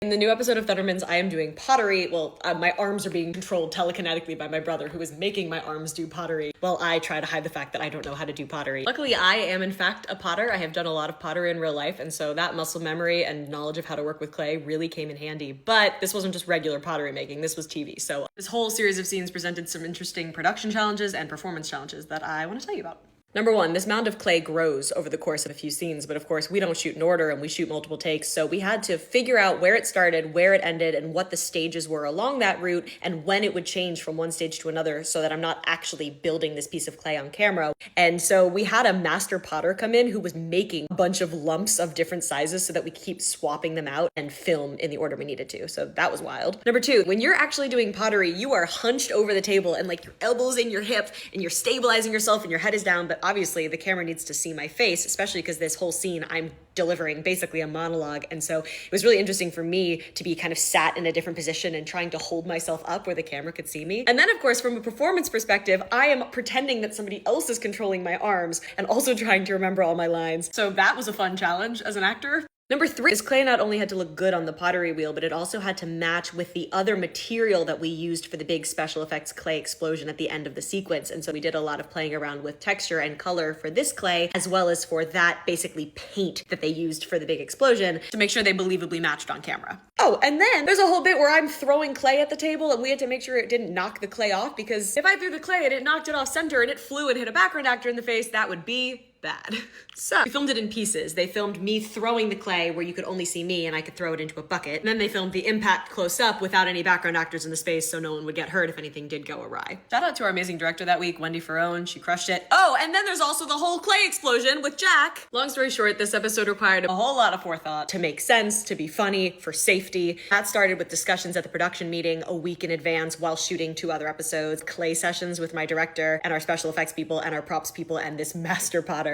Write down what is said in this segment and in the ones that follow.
In the new episode of Thundermans, I am doing pottery. Well, my arms are being controlled telekinetically by my brother, who is making my arms do pottery, while I try to hide the fact that I don't know how to do pottery. Luckily, I am in fact a potter. I have done a lot of pottery in real life, and so that muscle memory and knowledge of how to work with clay really came in handy. But this wasn't just regular pottery making, this was TV. So this whole series of scenes presented some interesting production challenges and performance challenges that I want to tell you about. Number one, this mound of clay grows over the course of a few scenes, but of course we don't shoot in order and we shoot multiple takes, so we had to figure out where it started, where it ended, and what the stages were along that route, and when it would change from one stage to another so that I'm not actually building this piece of clay on camera. And so we had a master potter come in who was making a bunch of lumps of different sizes so that we could keep swapping them out and film in the order we needed to, so that was wild. Number two, when you're actually doing pottery, you are hunched over the table and like your elbows in your hip and you're stabilizing yourself and your head is down, but obviously the camera needs to see my face, especially because this whole scene I'm delivering basically a monologue. And so it was really interesting for me to be kind of sat in a different position and trying to hold myself up where the camera could see me. And then of course, from a performance perspective, I am pretending that somebody else is controlling my arms and also trying to remember all my lines. So that was a fun challenge as an actor. Number three, this clay not only had to look good on the pottery wheel, but it also had to match with the other material that we used for the big special effects clay explosion at the end of the sequence. And so we did a lot of playing around with texture and color for this clay, as well as for that basically paint that they used for the big explosion to make sure they believably matched on camera. Oh, and then there's a whole bit where I'm throwing clay at the table and we had to make sure it didn't knock the clay off, because if I threw the clay and it knocked it off center and it flew and hit a background actor in the face, that would be bad. So we filmed it in pieces. They filmed me throwing the clay where you could only see me and I could throw it into a bucket. And then they filmed the impact close up without any background actors in the space so no one would get hurt if anything did go awry. Shout out to our amazing director that week, Wendy Ferrone. She crushed it. Oh, and then there's also the whole clay explosion with Jack. Long story short, this episode required a whole lot of forethought to make sense, to be funny, for safety. That started with discussions at the production meeting a week in advance while shooting 2 other episodes, clay sessions with my director and our special effects people and our props people and this master potter.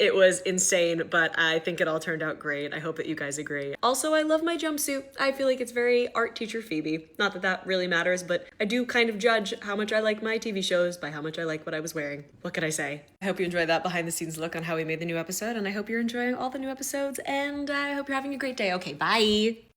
It was insane, but I think it all turned out great. I hope that you guys agree. Also, I love my jumpsuit. I feel like it's very art teacher Phoebe. Not that that really matters, but I do kind of judge how much I like my TV shows by how much I like what I was wearing. What could I say? I hope you enjoyed that behind the scenes look on how we made the new episode, and I hope you're enjoying all the new episodes, and I hope you're having a great day. Okay, bye!